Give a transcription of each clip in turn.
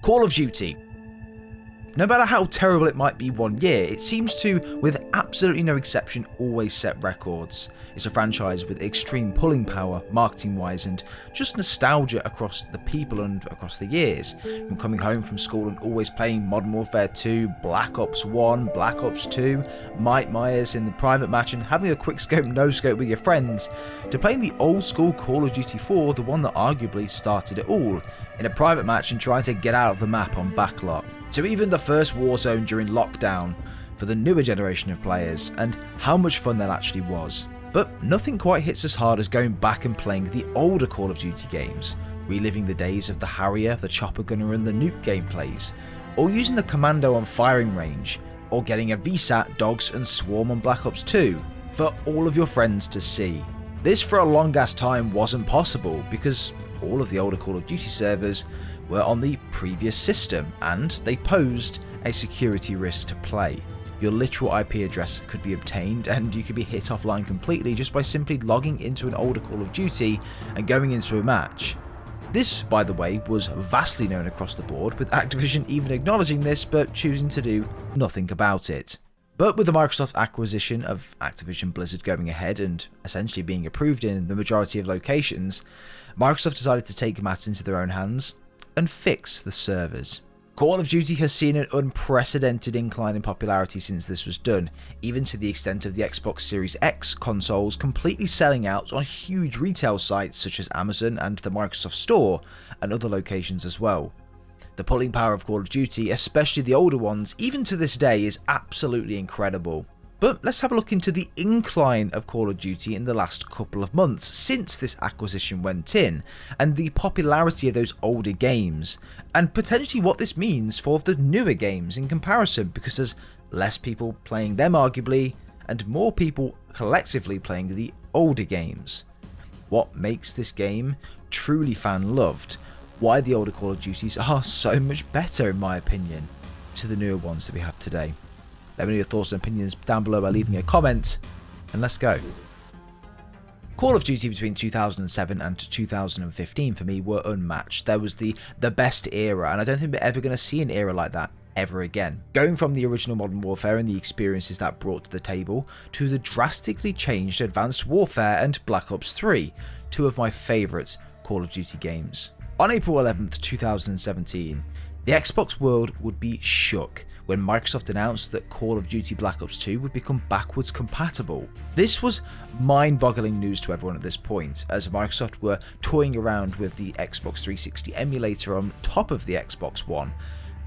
Call of Duty. No matter how terrible it might be one year, it seems to, with absolutely no exception, always set records. It's a franchise with extreme pulling power, marketing wise, and just nostalgia across the people and across the years. From coming home from school and always playing Modern Warfare 2, Black Ops 1, Black Ops 2, Mike Myers in the private match and having a quick scope no scope with your friends, to playing the old school Call of Duty 4, the one that arguably started it all, in a private match and trying to get out of the map on backlot. To even the first Warzone during lockdown for the newer generation of players, and how much fun that actually was. But nothing quite hits as hard as going back and playing the older Call of Duty games, reliving the days of the Harrier, the Chopper Gunner and the Nuke gameplays, or using the Commando on firing range, or getting a VSAT, Dogs and Swarm on Black Ops 2, for all of your friends to see. This for a long ass time wasn't possible because all of the older Call of Duty servers were on the previous system and they posed a security risk to play. Your literal IP address could be obtained and you could be hit offline completely just by simply logging into an older Call of Duty and going into a match. This, by the way, was vastly known across the board, with Activision even acknowledging this but choosing to do nothing about it. But with the Microsoft acquisition of Activision Blizzard going ahead and essentially being approved in the majority of locations, Microsoft decided to take matters into their own hands and fix the servers. Call of Duty has seen an unprecedented incline in popularity since this was done, even to the extent of the Xbox Series X consoles completely selling out on huge retail sites such as Amazon and the Microsoft Store and other locations as well. The pulling power of Call of Duty, especially the older ones, even to this day is absolutely incredible. But let's have a look into the incline of Call of Duty in the last couple of months since this acquisition went in, and the popularity of those older games, and potentially what this means for the newer games in comparison, because there's less people playing them arguably, and more people collectively playing the older games. What makes this game truly fan-loved, why the older Call of Duties are so much better in my opinion to the newer ones that we have today. Let me know your thoughts and opinions down below by leaving a comment, and let's go. Call of Duty between 2007 and 2015 for me were unmatched. There was the best era, and I don't think we're ever going to see an era like that ever again. Going from the original Modern Warfare and the experiences that brought to the table, to the drastically changed Advanced Warfare and Black Ops 3, two of my favourite Call of Duty games. On April 11th, 2017, the Xbox world would be shook when Microsoft announced that Call of Duty Black Ops 2 would become backwards compatible. This was mind-boggling news to everyone at this point, as Microsoft were toying around with the Xbox 360 emulator on top of the Xbox One,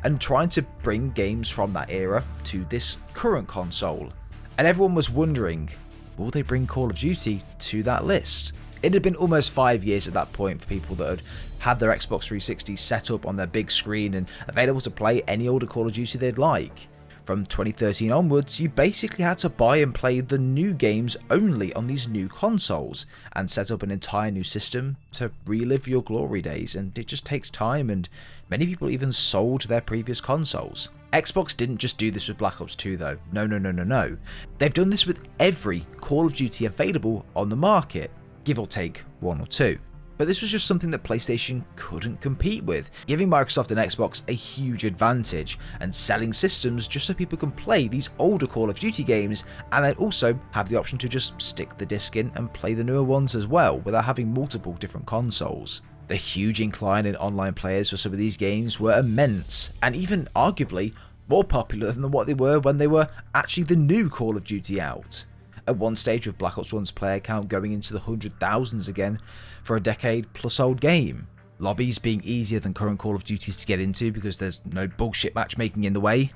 and trying to bring games from that era to this current console. And everyone was wondering, will they bring Call of Duty to that list? It had been almost 5 years at that point for people that had their Xbox 360 set up on their big screen and available to play any older Call of Duty they'd like. From 2013 onwards, you basically had to buy and play the new games only on these new consoles, and set up an entire new system to relive your glory days, and it just takes time, and many people even sold their previous consoles. Xbox didn't just do this with Black Ops 2 though, no. They've done this with every Call of Duty available on the market, give or take one or two. But this was just something that PlayStation couldn't compete with, giving Microsoft and Xbox a huge advantage, and selling systems just so people can play these older Call of Duty games, and then also have the option to just stick the disc in and play the newer ones as well, without having multiple different consoles. The huge incline in online players for some of these games were immense, and even arguably more popular than what they were when they were actually the new Call of Duty out. At one stage with Black Ops 1's player count going into the 100,000s again for a decade plus old game. Lobbies being easier than current Call of Duties to get into because there's no bullshit matchmaking in the way.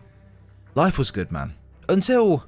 Life was good, man. Until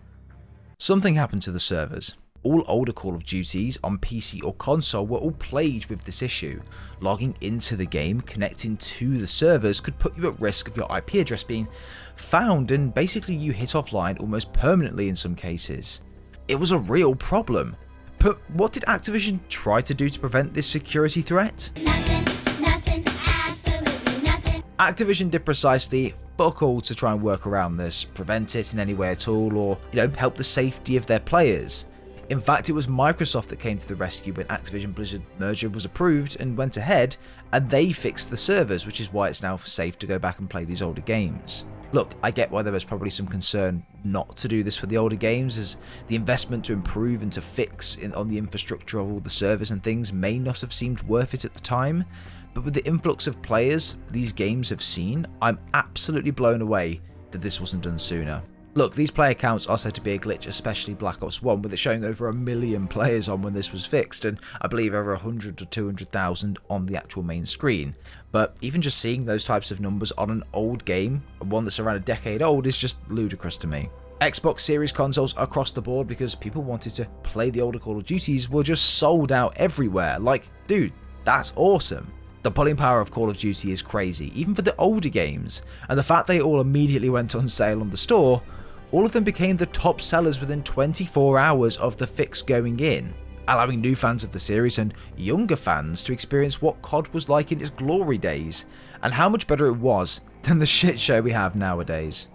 something happened to the servers. All older Call of Duties on PC or console were all plagued with this issue. Logging into the game, connecting to the servers could put you at risk of your IP address being found, and basically you hit offline almost permanently in some cases. It was a real problem. But what did Activision try to do to prevent this security threat? Nothing, absolutely nothing. Activision did precisely fuck all to try and work around this, prevent it in any way at all, or, help the safety of their players. In fact, it was Microsoft that came to the rescue when Activision Blizzard merger was approved and went ahead, and they fixed the servers, which is why it's now safe to go back and play these older games. Look, I get why there was probably some concern not to do this for the older games, as the investment to improve and to fix on the infrastructure of all the servers and things may not have seemed worth it at the time, but with the influx of players these games have seen, I'm absolutely blown away that this wasn't done sooner. Look, these player counts are said to be a glitch, especially Black Ops 1, with it showing over 1 million players on when this was fixed, and I believe over 100 to 200,000 on the actual main screen. But even just seeing those types of numbers on an old game, one that's around a decade old, is just ludicrous to me. Xbox Series consoles across the board, because people wanted to play the older Call of Duties, were just sold out everywhere. Like, dude, that's awesome. The pulling power of Call of Duty is crazy, even for the older games, and the fact they all immediately went on sale on the store, all of them became the top sellers within 24 hours of the fix going in, allowing new fans of the series and younger fans to experience what COD was like in its glory days, and how much better it was than the shit show we have nowadays.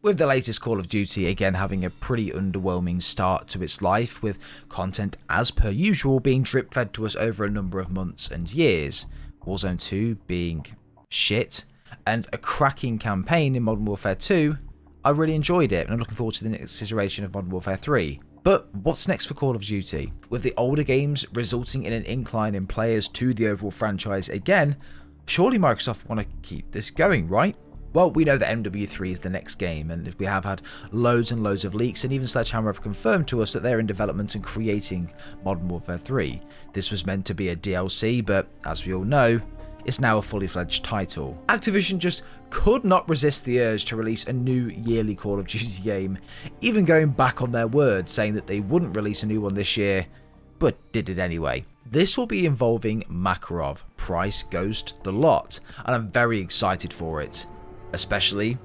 With the latest Call of Duty again having a pretty underwhelming start to its life, with content as per usual being drip fed to us over a number of months and years, Warzone 2 being shit, and a cracking campaign in Modern Warfare 2, I really enjoyed it, and I'm looking forward to the next iteration of Modern Warfare 3. But what's next for Call of Duty? With the older games resulting in an incline in players to the overall franchise again, surely Microsoft want to keep this going, right? Well, we know that MW3 is the next game, and we have had loads and loads of leaks, and even Sledgehammer have confirmed to us that they're in development and creating Modern Warfare 3. This was meant to be a DLC, but as we all know, it's now a fully fledged title. Activision just could not resist the urge to release a new yearly Call of Duty game, even going back on their word saying that they wouldn't release a new one this year, but did it anyway. This will be involving Makarov, Price, Ghost, the lot, and I'm very excited for it. Especially,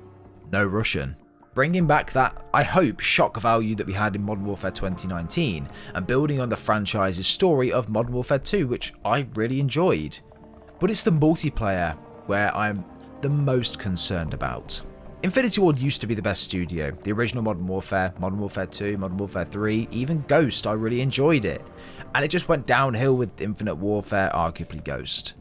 no Russian. Bringing back that, I hope, shock value that we had in Modern Warfare 2019, and building on the franchise's story of Modern Warfare 2, which I really enjoyed. But it's the multiplayer where I'm the most concerned about. Infinity Ward used to be the best studio. The original Modern Warfare 2, Modern Warfare 3, even Ghost, I really enjoyed it. And it just went downhill with Infinite Warfare, arguably Ghost.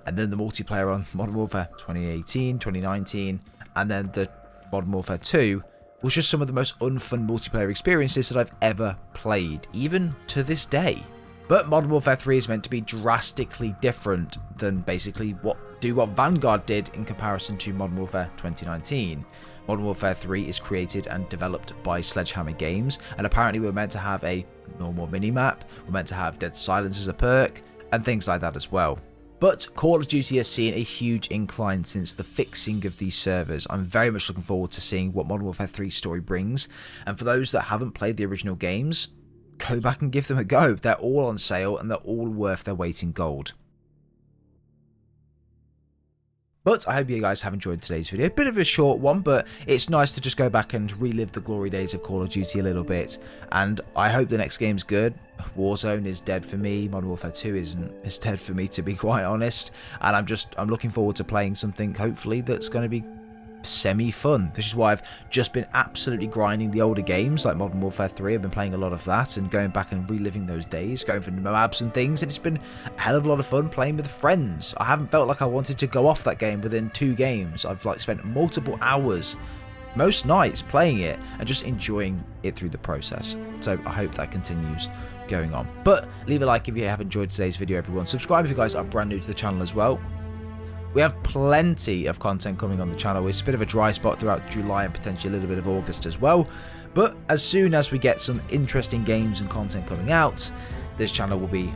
And then the multiplayer on Modern Warfare 2018, 2019, and then the Modern Warfare 2 was just some of the most unfun multiplayer experiences that I've ever played, even to this day. But Modern Warfare 3 is meant to be drastically different than basically what Vanguard did in comparison to Modern Warfare 2019. Modern Warfare 3 is created and developed by Sledgehammer Games, and apparently we're meant to have a normal minimap, we're meant to have Dead Silence as a perk, and things like that as well. But Call of Duty has seen a huge incline since the fixing of these servers. I'm very much looking forward to seeing what Modern Warfare 3 story brings, and for those that haven't played the original games, go back and give them a go. They're all on sale and they're all worth their weight in gold. But I hope you guys have enjoyed today's video. A bit of a short one, but it's nice to just go back and relive the glory days of Call of Duty a little bit. And I hope the next game's good. Warzone is dead for me. Modern Warfare 2 is dead for me, to be quite honest. And I'm looking forward to playing something, hopefully, that's going to be semi-fun. This is why I've just been absolutely grinding the older games like Modern Warfare 3. I've been playing a lot of that and going back and reliving those days, going for Moabs and things, and it's been a hell of a lot of fun playing with friends. I haven't felt like I wanted to go off that game within 2 games. I've spent multiple hours, most nights, playing it and just enjoying it through the process. So I hope that continues going on. But leave a like if you have enjoyed today's video, everyone. Subscribe if you guys are brand new to the channel as well. We have plenty of content coming on the channel. It's a bit of a dry spot throughout July and potentially a little bit of August as well. But as soon as we get some interesting games and content coming out, this channel will be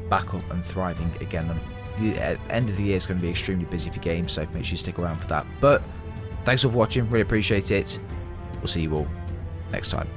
back up and thriving again. And the end of the year is going to be extremely busy for games, so make sure you stick around for that. But thanks for watching. Really appreciate it. We'll see you all next time.